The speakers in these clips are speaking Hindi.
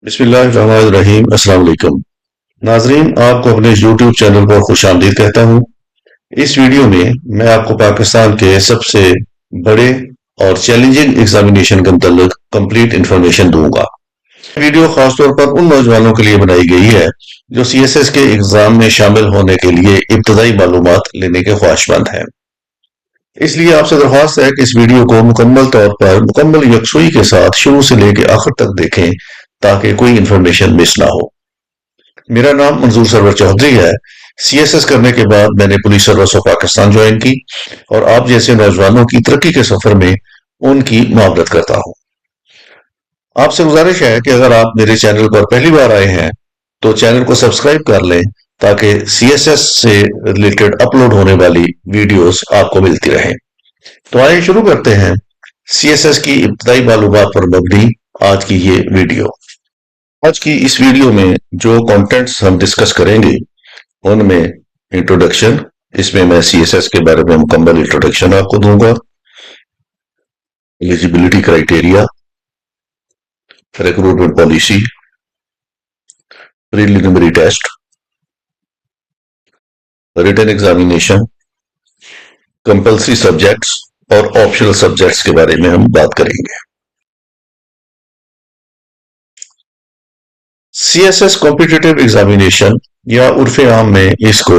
बिस्मिल्लाहिर्रहमानिर्रहीम। अस्सलाम वालेकुम नाजरीन, आपको अपने YouTube चैनल पर खुशामदीद कहता हूँ। इस वीडियो में मैं आपको पाकिस्तान के सबसे बड़े और चैलेंजिंग एग्जामिनेशन के मुताल्लिक कंप्लीट इंफॉर्मेशन दूंगा। वीडियो खासतौर पर उन नौजवानों के लिए बनाई गई है जो CSS के एग्जाम में शामिल होने के लिए इब्तदाई मालूमात लेने के ख्वाहिशमंद हैं। इसलिए आपसे दरख्वास्त है कि इस वीडियो को मुकम्मल तौर पर मुकम्मल यकसुई के साथ शुरू से लेकर आखिर तक देखें ताकि कोई इंफॉर्मेशन मिस ना हो। मेरा नाम मंजूर सरवर चौधरी है। CSS करने के बाद मैंने police service of Pakistan join की और आप जैसे नौजवानों की तरक्की के सफर में उनकी मुआवनत करता हूँ। आपसे गुजारिश है कि अगर आप मेरे चैनल पर पहली बार आए हैं तो चैनल को सब्सक्राइब कर लें ताकि CSS से रिलेटेड अपलोड होने वाली वीडियोस आपको मिलती रहें। तो आइए शुरू करते हैं CSS की इब्तदाई मालूमात पर मबनी आज की ये वीडियो। आज की इस वीडियो में जो कंटेंट्स हम डिस्कस करेंगे उनमें इंट्रोडक्शन, इसमें मैं CSS के बारे में मुकम्मल इंट्रोडक्शन आपको दूंगा। Eligibility criteria, recruitment policy, preliminary test, written examination, compulsory subjects और ऑप्शनल सब्जेक्ट्स के बारे में हम बात करेंगे। CSS कॉम्पिटिटिव एग्जामिनेशन या उर्फे आम में इसको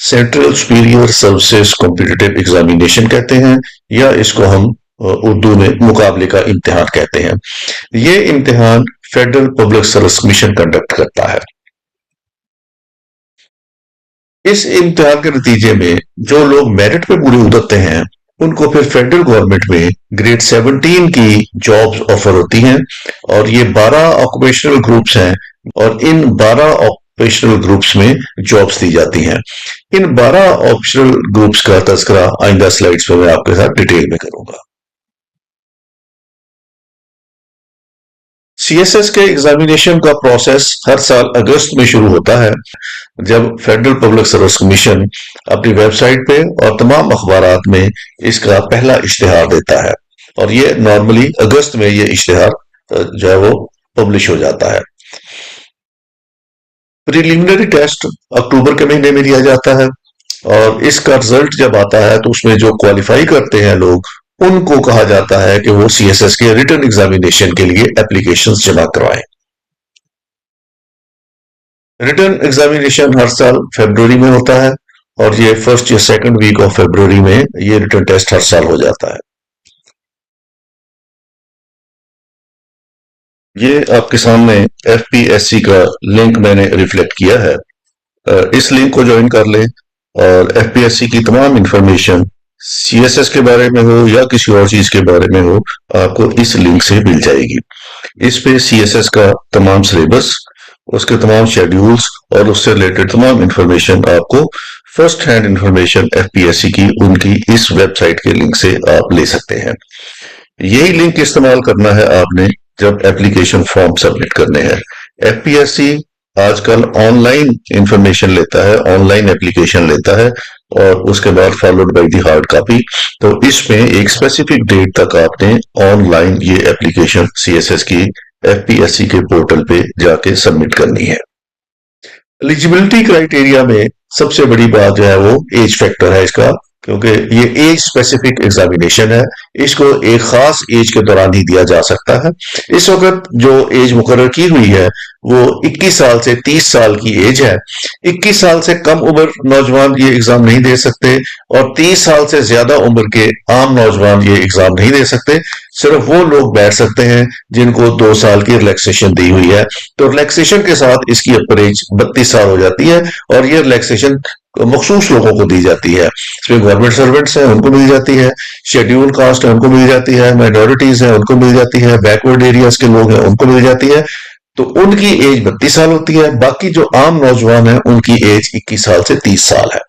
central superior services competitive examination कहते हैं या इसको हम उर्दू में मुकाबले का इम्तिहान कहते हैं। ये इम्तिहान federal public service commission conduct करता है। इस इम्तिहान के नतीजे में जो लोग मेरिट पे पूरे उतरते हैं उनको फिर फेडरल गवर्नमेंट में ग्रेड 17 की जॉब्स ऑफर होती हैं और ये 12 ऑक्यूपेशनल ग्रुप्स हैं और इन 12 ऑक्यूपेशनल ग्रुप्स में जॉब्स दी जाती हैं। इन 12 ऑप्शनल ग्रुप्स का तज़किरा आइंदा स्लाइड्स में मैं आपके साथ डिटेल में करूंगा। CSS के एग्जामिनेशन का प्रोसेस हर साल अगस्त में शुरू होता है जब फेडरल पब्लिक सर्विस कमीशन अपनी वेबसाइट पे और तमाम अखबारात में इसका पहला इश्तिहार देता है और ये नॉर्मली अगस्त में ये इश्तिहार जो है वो पब्लिश हो जाता है। प्रीलिमिनरी टेस्ट अक्टूबर के महीने में लिया जाता है और इसका रिजल्ट जब आता है तो उसमें जो क्वालिफाई करते हैं लोग उनको कहा जाता है कि वो CSS के रिटन एग्जामिनेशन के लिए एप्लीकेशंस जमा करवाएं। रिटन एग्जामिनेशन हर साल फरवरी में होता है और ये फर्स्ट या सेकंड वीक ऑफ फरवरी में ये रिटन टेस्ट हर साल हो जाता है। ये आपके सामने FPSC का लिंक मैंने रिफ्लेक्ट किया है। इस लिंक को ज्वाइन कर लें और FPSC की तमाम इंफॉर्मेशन CSS के बारे में हो या किसी और चीज के बारे में हो आपको इस लिंक से मिल जाएगी। इस पे CSS का तमाम सिलेबस, उसके तमाम शेड्यूल्स और उससे रिलेटेड तमाम इंफॉर्मेशन आपको फर्स्ट हैंड इंफॉर्मेशन FPSC की उनकी इस वेबसाइट के लिंक से आप ले सकते हैं। यही लिंक इस्तेमाल करना है आपने जब एप्लीकेशन फॉर्म सबमिट करने हैं। FPSC आजकल ऑनलाइन इंफॉर्मेशन लेता है, ऑनलाइन एप्लीकेशन लेता है और उसके बाद followed by the hard copy. तो इसमें एक स्पेसिफिक डेट तक आपने ऑनलाइन ये एप्लीकेशन CSS की FPSC के पोर्टल पे जाके सबमिट करनी है। एलिजिबिलिटी क्राइटेरिया में सबसे बड़ी बात जो है वो एज फैक्टर है इसका, क्योंकि ये एज स्पेसिफिक एग्जामिनेशन है। इसको एक खास एज के दौरान ही दिया जा सकता है। इस वक्त जो एज मुकर्रर की हुई है वो 21 साल से 30 साल की एज है। 21 साल से कम उम्र नौजवान ये एग्जाम नहीं दे सकते और 30 साल से ज्यादा उम्र के आम नौजवान ये एग्जाम नहीं दे सकते। सिर्फ वो लोग बैठ सकते हैं जिनको 2 साल की रिलैक्सेशन दी हुई है। तो रिलैक्सेशन के साथ इसकी अपर एज 32 साल हो जाती है और ये रिलैक्सेशन मखसूस लोगों को दी जाती है। इसमें गवर्नमेंट सर्वेंट्स हैं उनको मिल जाती है, शेड्यूल कास्ट है उनको मिल जाती है, माइनॉरिटीज हैं उनको मिल जाती है, बैकवर्ड एरियाज के लोग हैं उनको मिल जाती है। तो उनकी एज 32 साल होती है। बाकी जो आम नौजवान है उनकी एज 21 साल से 30 साल है।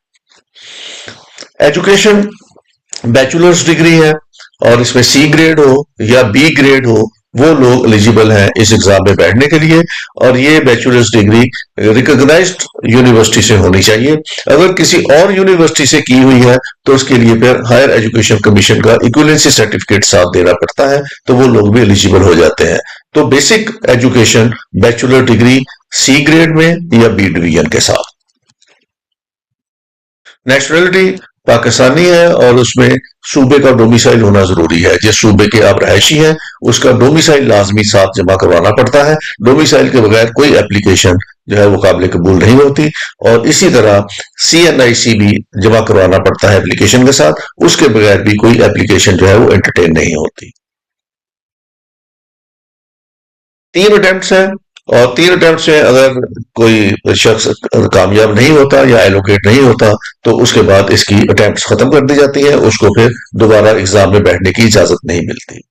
एजुकेशन बैचलर्स डिग्री है और इसमें C ग्रेड हो या B ग्रेड हो वो लोग एलिजिबल हैं इस एग्जाम में बैठने के लिए और ये बैचलर्स डिग्री रिकॉग्नाइज्ड यूनिवर्सिटी से होनी चाहिए। अगर किसी और यूनिवर्सिटी से की हुई है तो उसके लिए फिर हायर एजुकेशन कमीशन का इक्विवेलेंसी सर्टिफिकेट साथ देना पड़ता है, तो वो लोग भी एलिजिबल हो जाते हैं। तो basic education bachelor degree C grade में या बी डिवीजन के साथ। नेशनलिटी पाकिस्तानी है और उसमें सूबे का डोमिसाइल होना जरूरी है। जिस सूबे के आप रहायशी हैं उसका डोमिसाइल लाजमी साथ जमा करवाना पड़ता है। डोमिसाइल के बगैर कोई एप्लीकेशन जो है वो काबिल कबूल नहीं होती। और इसी तरह CNIC भी जमा करवाना पड़ता है एप्लीकेशन के साथ, उसके बगैर भी कोई एप्लीकेशन जो है वो एंटरटेन नहीं होती। 3 अटेम्प्ट है और 3 अटेम्प्ट से अगर कोई शख्स कामयाब नहीं होता या एलोकेट नहीं होता तो उसके बाद इसकी अटेम्प्ट खत्म कर दी जाती है, उसको फिर दोबारा एग्जाम में बैठने की इजाजत नहीं मिलती।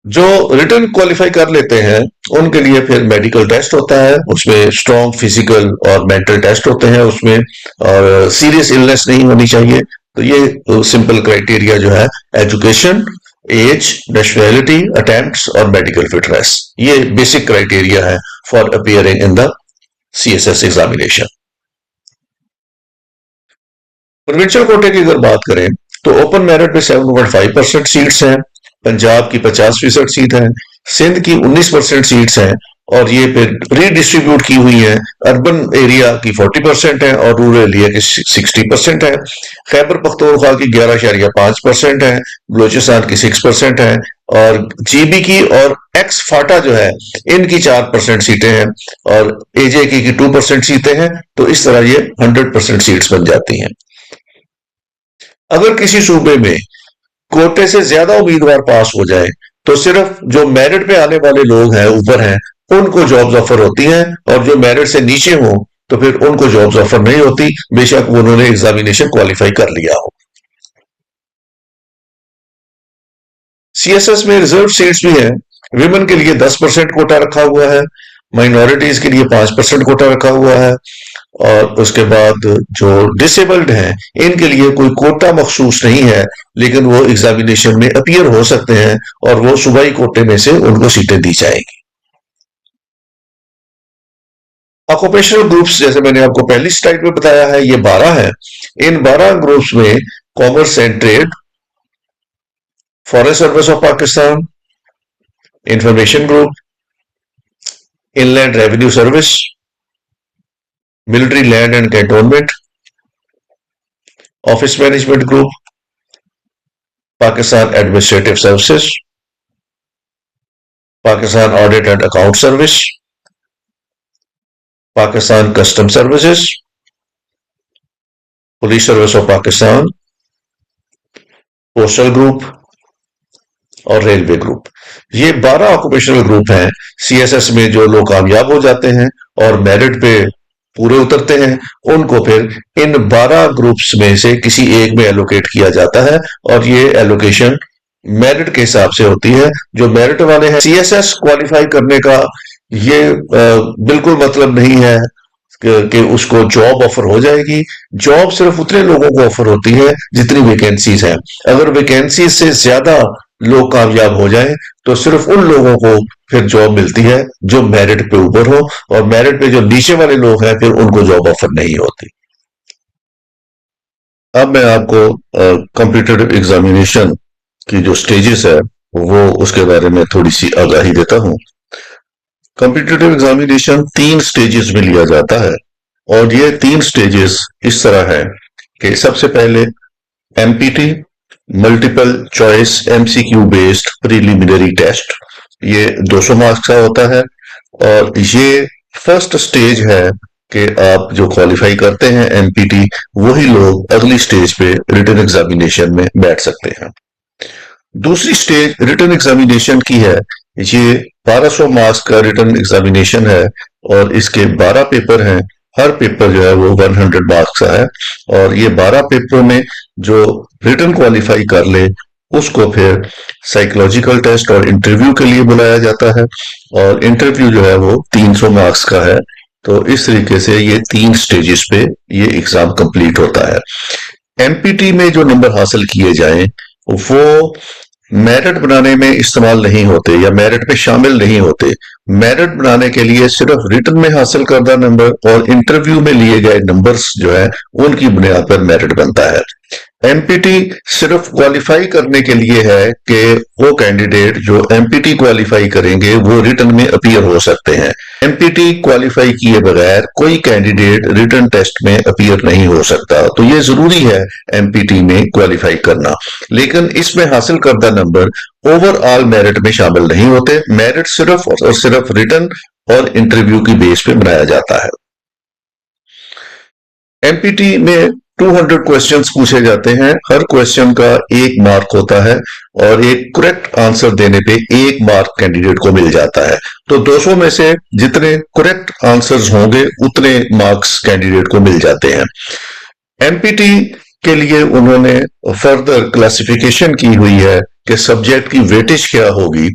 जो रिटर्न क्वालिफाई कर लेते हैं उनके लिए फिर मेडिकल टेस्ट होता है, उसमें स्ट्रॉन्ग फिजिकल और मेंटल टेस्ट होते हैं उसमें, और सीरियस इलनेस नहीं होनी चाहिए। तो ये सिंपल क्राइटेरिया जो है एजुकेशन, एज, नेशनैलिटी, अटेम्प्ट्स और मेडिकल फिटनेस, ये बेसिक क्राइटेरिया है for appearing in the CSS examination. Provincial कोटे की अगर बात करें तो ओपन मेरिट पे 7.5% सीट्स हैं, पंजाब की 50% सीट है, सिंध की 19% सीट्स हैं और ये फिर रीडिस्ट्रीब्यूट की हुई है। अर्बन एरिया की 40% है और रूरल एरिया की 60% है। खैबर पख्तूनख्वा की 11.5% है, बलोचिस्तान की 6% है और GB की और एक्स फाटा जो है इनकी 4% सीटें हैं और AJK की 2% सीटें हैं। तो इस तरह ये 100% सीट्स बन जाती हैं। अगर किसी सूबे में कोटे से ज्यादा उम्मीदवार पास हो जाए तो सिर्फ जो मेरिट पे आने वाले लोग हैं ऊपर हैं उनको जॉब्स ऑफर होती हैं और जो मेरिट से नीचे हो तो फिर उनको जॉब्स ऑफर नहीं होती, बेशक उन्होंने एग्जामिनेशन क्वालिफाई कर लिया हो। CSS में रिजर्व सीट्स भी हैं। विमेन के लिए 10% कोटा रखा हुआ है, माइनॉरिटीज के लिए 5% कोटा रखा हुआ है और उसके बाद जो डिसेबल्ड हैं इनके लिए कोई कोटा मखसूस नहीं है, लेकिन वो एग्जामिनेशन में अपीयर हो सकते हैं और वो सूबाई कोटे में से उनको सीटें दी जाएंगी। ऑक्यूपेशनल ग्रुप्स जैसे मैंने आपको पहली स्लाइड में बताया है ये 12 है। इन 12 ग्रुप्स में commerce and trade, foreign service of Pakistan, information group, inland revenue service, military land and cantonment, office management group, Pakistan administrative services, Pakistan audit and account service, Pakistan custom services, police service of Pakistan, postal group और रेलवे ग्रुप। ये 12 ऑक्यूपेशनल ग्रुप हैं। CSS में जो लोग कामयाब हो जाते हैं और मेरिट पे पूरे उतरते हैं उनको फिर इन 12 ग्रुप्स में से किसी एक में एलोकेट किया जाता है और ये एलोकेशन मेरिट के हिसाब से होती है। जो मेरिट वाले हैं CSS क्वालिफाई करने का ये बिल्कुल मतलब नहीं है कि उसको जॉब ऑफर हो जाएगी। जॉब सिर्फ उतने लोगों को ऑफर होती है जितनी वैकेंसीज हैं। अगर वैकेंसीज से ज्यादा लोग कामयाब हो जाएं तो सिर्फ उन लोगों को फिर जॉब मिलती है जो मेरिट पे ऊपर हो और मेरिट पे जो नीचे वाले लोग हैं फिर उनको जॉब ऑफर नहीं होती। अब मैं आपको कॉम्पिटिटिव एग्जामिनेशन की जो स्टेजेस है वो उसके बारे में थोड़ी सी आगाही देता हूं। कॉम्पिटिटिव एग्जामिनेशन 3 स्टेजेस में लिया जाता है और ये 3 स्टेजेस इस तरह है कि सबसे पहले MPT, multiple choice MCQ based preliminary test, ये 200 मार्क्स का होता है और ये फर्स्ट स्टेज है कि आप जो क्वालिफाई करते हैं MPT वही लोग अगली स्टेज पे रिटन एग्जामिनेशन में बैठ सकते हैं। दूसरी स्टेज रिटन एग्जामिनेशन की है। ये 1200 मार्क्स का रिटन एग्जामिनेशन है और इसके 12 पेपर हैं। हर पेपर जो है वो 100 मार्क्स का है और ये 12 पेपर में जो रिटन क्वालिफाई कर ले उसको फिर साइकोलॉजिकल टेस्ट और इंटरव्यू के लिए बुलाया जाता है और इंटरव्यू जो है वो 300 मार्क्स का है। तो इस तरीके से ये 3 स्टेजेस पे ये एग्जाम कंप्लीट होता है। MPT में जो नंबर हासिल किए जाएं वो मेरिट बनाने में इस्तेमाल नहीं होते या मेरिट में शामिल नहीं होते। मेरिट बनाने के लिए सिर्फ रिटन में हासिल करदा नंबर और इंटरव्यू में लिए गए नंबर्स जो है उनकी बुनियाद पर मेरिट बनता है। एमपीटी सिर्फ क्वालिफाई करने के लिए है कि वो कैंडिडेट जो एमपीटी क्वालिफाई करेंगे वो रिटन में अपीयर हो सकते हैं। एमपीटी क्वालिफाई किए बगैर कोई कैंडिडेट रिटन टेस्ट में अपीयर नहीं हो सकता, तो ये जरूरी है एमपीटी में क्वालिफाई करना। लेकिन इसमें हासिल करदा नंबर ओवरऑल मेरिट में शामिल नहीं होते। मेरिट सिर्फ और सिर्फ रिटन और इंटरव्यू की बेस पे बनाया जाता है। एमपीटी में 200 क्वेश्चंस पूछे जाते हैं। हर क्वेश्चन का 1 मार्क होता है और एक करेक्ट आंसर देने पे 1 मार्क कैंडिडेट को मिल जाता है। तो 200 में से जितने करेक्ट आंसर्स होंगे उतने मार्क्स कैंडिडेट को मिल जाते हैं। एमपीटी के लिए उन्होंने फर्दर क्लासिफिकेशन की हुई है कि सब्जेक्ट की वेटेज क्या होगी।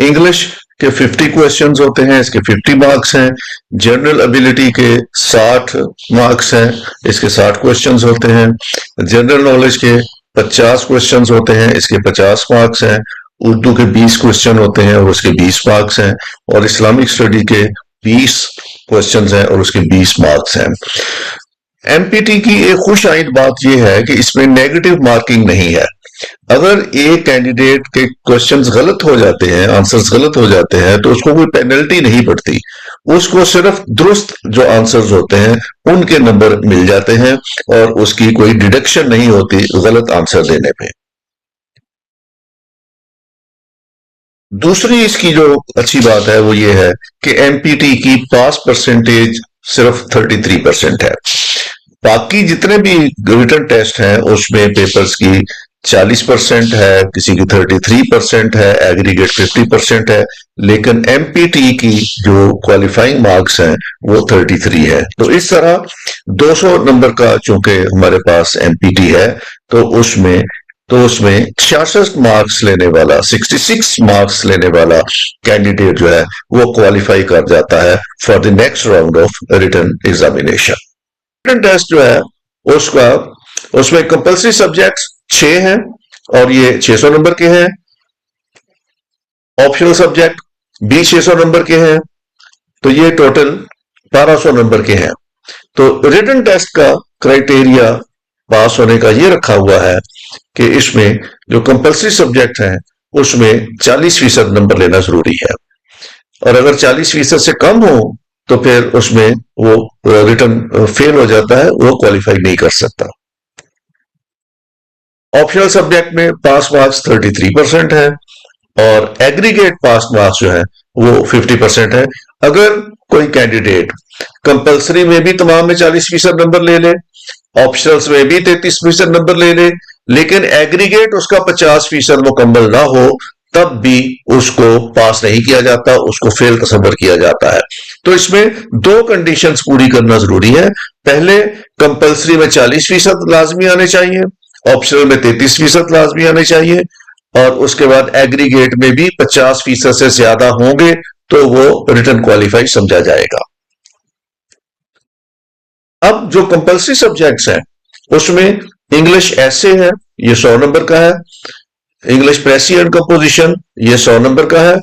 इंग्लिश के 50 क्वेश्चंस होते हैं, इसके 50 मार्क्स हैं। जनरल एबिलिटी के 60 मार्क्स हैं, इसके 60 क्वेश्चंस होते हैं। जनरल नॉलेज के 50 क्वेश्चंस होते हैं, इसके 50 मार्क्स हैं। उर्दू के 20 क्वेश्चन होते हैं और उसके 20 मार्क्स हैं। और इस्लामिक स्टडी के 20 क्वेश्चंस हैं और उसके 20 मार्क्स हैं। एमपीटी की एक खुश आइंद बात यह है कि इसमें नेगेटिव मार्किंग नहीं है। अगर एक कैंडिडेट के क्वेश्चंस गलत हो जाते हैं, आंसर्स गलत हो जाते हैं, तो उसको कोई पेनल्टी नहीं पड़ती। उसको सिर्फ दुरुस्त जो आंसर्स होते हैं उनके नंबर मिल जाते हैं और उसकी कोई डिडक्शन नहीं होती गलत आंसर देने पे। दूसरी इसकी जो अच्छी बात है वो ये है कि एमपीटी की पास परसेंटेज सिर्फ 33% है। बाकी जितने भी रिटन टेस्ट हैं उसमें पेपर्स की 40% है, किसी की 33% है, एग्रीगेट 50% है, लेकिन एमपीटी की जो क्वालिफाइंग मार्क्स हैं वो 33 है। तो इस तरह 200 नंबर का चूंकि हमारे पास एमपीटी है तो उसमें 66 मार्क्स लेने वाला 66 मार्क्स लेने वाला कैंडिडेट जो है वो क्वालिफाई कर जाता है for the next round of written examination. Written test जो है उसका उसमें कंपल्सरी सब्जेक्ट्स 6 हैं और ये 600 नंबर के हैं। ऑप्शनल सब्जेक्ट भी 600 नंबर के हैं, तो ये टोटल 1200 नंबर के हैं। तो रिटन टेस्ट का क्राइटेरिया पास होने का ये रखा हुआ है कि इसमें जो कंपल्सरी सब्जेक्ट हैं उसमें 40% नंबर लेना जरूरी है और अगर 40% से कम हो तो फिर उसमें वो रिटन फेल हो जाता है, वो क्वालिफाई नहीं कर सकता। ऑप्शनल सब्जेक्ट में पास मार्क्स 33% है और एग्रीगेट पास मार्क्स जो है वो 50% है। अगर कोई कैंडिडेट कंपल्सरी में भी तमाम में 40% नंबर ले ले, ऑप्शनल्स में भी 33% नंबर ले ले, लेकिन एग्रीगेट उसका 50% मुकम्मल ना हो तब भी उसको पास नहीं किया जाता, उसको फेल तस्वर किया जाता है। तो इसमें 2 कंडीशंस पूरी करना जरूरी है। पहले कंपल्सरी में 40% लाजमी आने चाहिए, ऑप्शनल में 33% लाजमी आने चाहिए और उसके बाद एग्रीगेट में भी 50% से ज्यादा होंगे तो वो रिटन क्वालिफाई समझा जाएगा। अब जो कंपल्सरी सब्जेक्ट्स हैं उसमें इंग्लिश ऐसे है, ये 100 नंबर का है। इंग्लिश प्रेसी एंड कंपोजिशन ये 100 नंबर का है।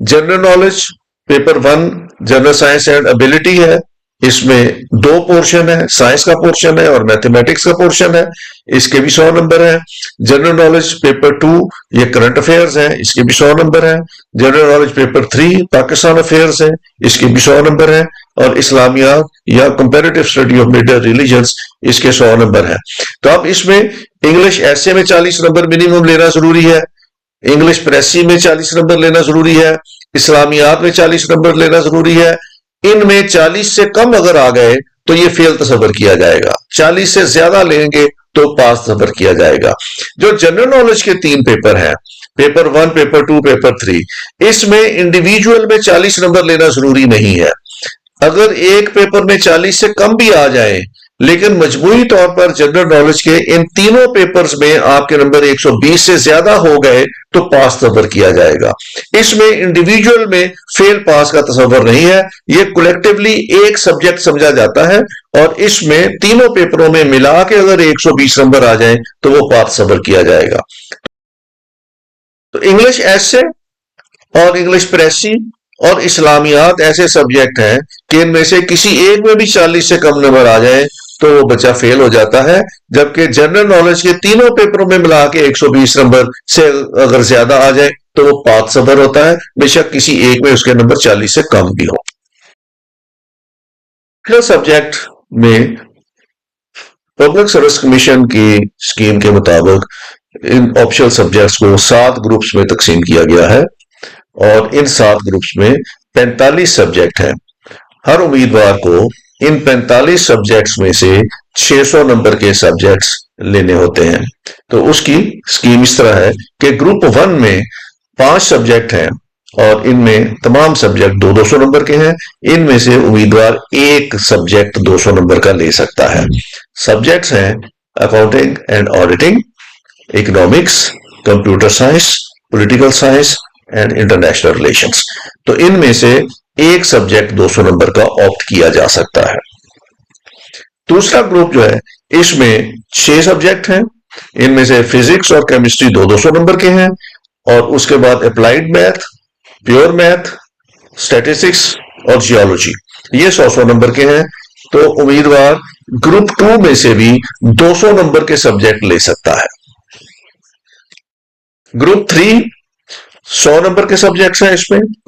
General knowledge paper 1 general science and ability है, इसमें 2 पोर्शन है, साइंस का पोर्शन है और मैथमेटिक्स का पोर्शन है, इसके भी 100 नंबर है। जनरल नॉलेज पेपर 2 ये करंट अफेयर्स है, इसके भी 100 नंबर है। General knowledge paper 3 Pakistan affairs है, इसके भी 100 नंबर है और इस्लामियात या comparative study of major religions इसके 100 नंबर है। तो अब इसमें इंग्लिश ऐसे में 40 नंबर मिनिमम लेना जरूरी है, इंग्लिश प्रेसी में 40 नंबर लेना जरूरी है, इस्लामियात में 40 नंबर लेना जरूरी है। इनमें 40 से कम अगर आ गए तो ये फेल तस्वर किया जाएगा, 40 से ज्यादा लेंगे तो पास तस्वर किया जाएगा। जो जनरल नॉलेज के 3 पेपर हैं, पेपर 1 पेपर 2 पेपर 3, इसमें इंडिविजुअल में 40 नंबर लेना जरूरी नहीं है। अगर एक पेपर में 40 से कम भी आ जाए लेकिन मजबूरी तौर पर जनरल नॉलेज के इन तीनों पेपर्स में आपके नंबर 120 से ज्यादा हो गए तो पास तस्वर किया जाएगा। इसमें इंडिविजुअल में फेल पास का तस्वर नहीं है, ये कलेक्टिवली एक सब्जेक्ट समझा जाता है और इसमें तीनों पेपरों में मिला के अगर 120 नंबर आ जाए तो वो पास तस्वर किया जाएगा। तो इंग्लिश ऐसे और इंग्लिश प्रेसी और इस्लामियात ऐसे सब्जेक्ट हैं कि इनमें से किसी एक में भी 40 से कम नंबर आ जाए तो वो बच्चा फेल हो जाता है, जबकि जनरल नॉलेज के तीनों पेपरों में मिला के 120 नंबर से अगर ज्यादा आ जाए तो वो पास सबर होता है, बेशक किसी एक में उसके नंबर 40 से कम भी हो। सब्जेक्ट में पब्लिक सर्विस कमीशन की स्कीम के मुताबिक इन ऑप्शनल सब्जेक्ट्स को 7 ग्रुप्स में तकसीम किया गया है और इन 7 ग्रुप्स में 45 सब्जेक्ट हैं। हर उम्मीदवार को इन 45 सब्जेक्ट्स में से 600 नंबर के सब्जेक्ट्स लेने होते हैं। तो उसकी स्कीम इस तरह है कि ग्रुप 1 में 5 सब्जेक्ट हैं और इनमें तमाम सब्जेक्ट 200 नंबर के हैं। इनमें से उम्मीदवार एक सब्जेक्ट 200 नंबर का ले सकता है। सब्जेक्ट्स हैं accounting and auditing, economics, computer science, political science and international relations. तो इनमें से एक सब्जेक्ट 200 नंबर का ऑप्ट किया जा सकता है। दूसरा ग्रुप जो है इसमें 6 सब्जेक्ट हैं। इनमें से फिजिक्स और केमिस्ट्री 200 नंबर के हैं और उसके बाद applied math, pure math, statistics और जियोलॉजी, ये 100 नंबर के हैं। तो उम्मीदवार ग्रुप 2 में से भी 200 नंबर के सब्जेक्ट ले सकता है। ग्रुप 3 100 नंबर के सब्जेक्ट्स हैं।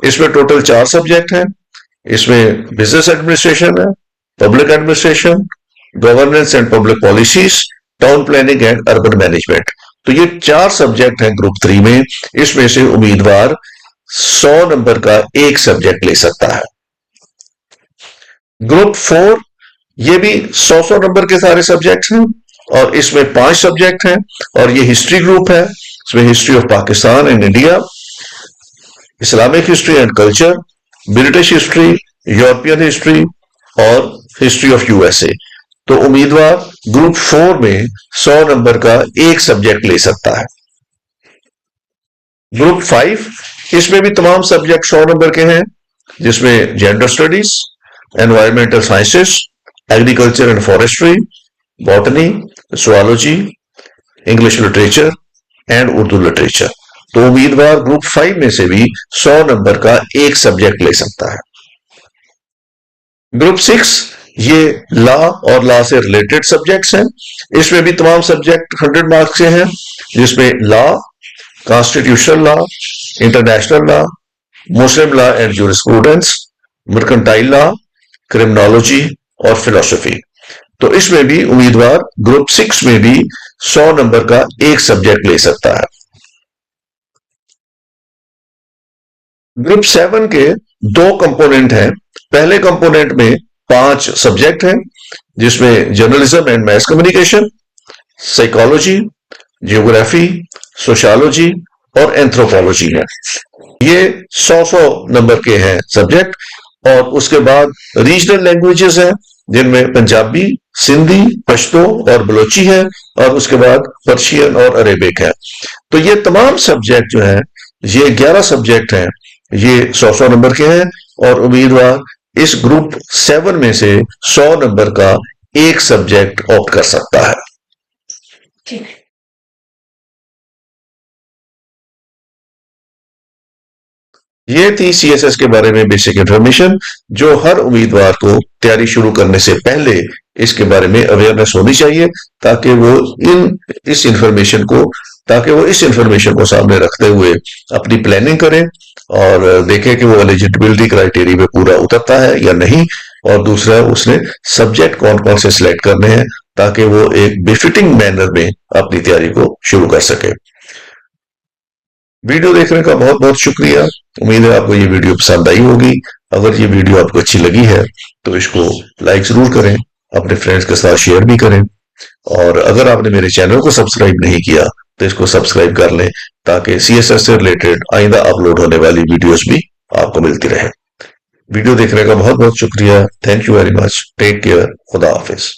इसमें टोटल 4 सब्जेक्ट हैं। इसमें बिजनेस एडमिनिस्ट्रेशन है, public administration, governance and public policies, town planning and urban management. तो ये 4 सब्जेक्ट हैं ग्रुप 3 में। इसमें से उम्मीदवार 100 नंबर का एक सब्जेक्ट ले सकता है। ग्रुप 4 ये भी 100 नंबर के सारे सब्जेक्ट्स हैं और इसमें 5 सब्जेक्ट हैं और ये हिस्ट्री ग्रुप है। इसमें history of Pakistan and India, Islamic history and culture, British history, European history और हिस्ट्री ऑफ यूएसए। तो उम्मीदवार ग्रुप 4 में 100 नंबर का एक सब्जेक्ट ले सकता है। ग्रुप 5 इसमें भी तमाम सब्जेक्ट 100 नंबर के हैं, जिसमें gender studies, environmental sciences, agriculture and forestry, botany, zoology, English literature and Urdu literature. तो उम्मीदवार ग्रुप 5 में से भी 100 नंबर का एक सब्जेक्ट ले सकता है। ग्रुप 6 ये लॉ और लॉ से रिलेटेड सब्जेक्ट्स हैं। इसमें भी तमाम सब्जेक्ट 100 मार्क्स के हैं, जिसमें law, constitutional law, international law, Muslim law and jurisprudence, mercantile law, criminology और फिलोसफी। तो इसमें भी उम्मीदवार ग्रुप 6 में भी 100 नंबर का एक सब्जेक्ट ले सकता है। ग्रुप 7 के 2 कंपोनेंट हैं। पहले कंपोनेंट में 5 सब्जेक्ट हैं, जिसमें journalism and mess communication, psychology, geography, sociology और एंथ्रोपोलॉजी है। ये 100 नंबर के हैं सब्जेक्ट। और उसके बाद रीजनल लैंग्वेजेस हैं, जिनमें पंजाबी, सिंधी, पश्तो और बलोची है और उसके बाद पर्शियन और अरेबिक है। तो ये तमाम सब्जेक्ट जो हैं, ये 11 सब्जेक्ट हैं, ये 100 नंबर के हैं और उम्मीदवार इस ग्रुप 7 में से 100 नंबर का एक सब्जेक्ट ऑप्ट कर सकता है। ये थी सीएसएस के बारे में बेसिक इंफॉर्मेशन, जो हर उम्मीदवार को तैयारी शुरू करने से पहले इसके बारे में अवेयरनेस होनी चाहिए, ताकि वो इस इंफॉर्मेशन को सामने रखते हुए अपनी प्लानिंग करें और देखें कि वो एलिजिबिलिटी क्राइटेरिया में पूरा उतरता है या नहीं। और दूसरा, उसने सब्जेक्ट कौन कौन से सिलेक्ट करने हैं, ताकि वो एक बेफिटिंग मैनर में अपनी तैयारी को शुरू कर सके। वीडियो देखने का बहुत बहुत शुक्रिया। उम्मीद है आपको ये वीडियो पसंद आई होगी। अगर ये वीडियो आपको अच्छी लगी है तो इसको लाइक जरूर करें, अपने फ्रेंड्स के साथ शेयर भी करें और अगर आपने मेरे चैनल को सब्सक्राइब नहीं किया तो इसको सब्सक्राइब कर लें, ताकि सीएसएस से रिलेटेड आइंदा अपलोड होने वाली वीडियोस भी आपको मिलती रहे। वीडियो देखने का बहुत बहुत शुक्रिया। Thank you very much. Take care. खुदा हाफिज।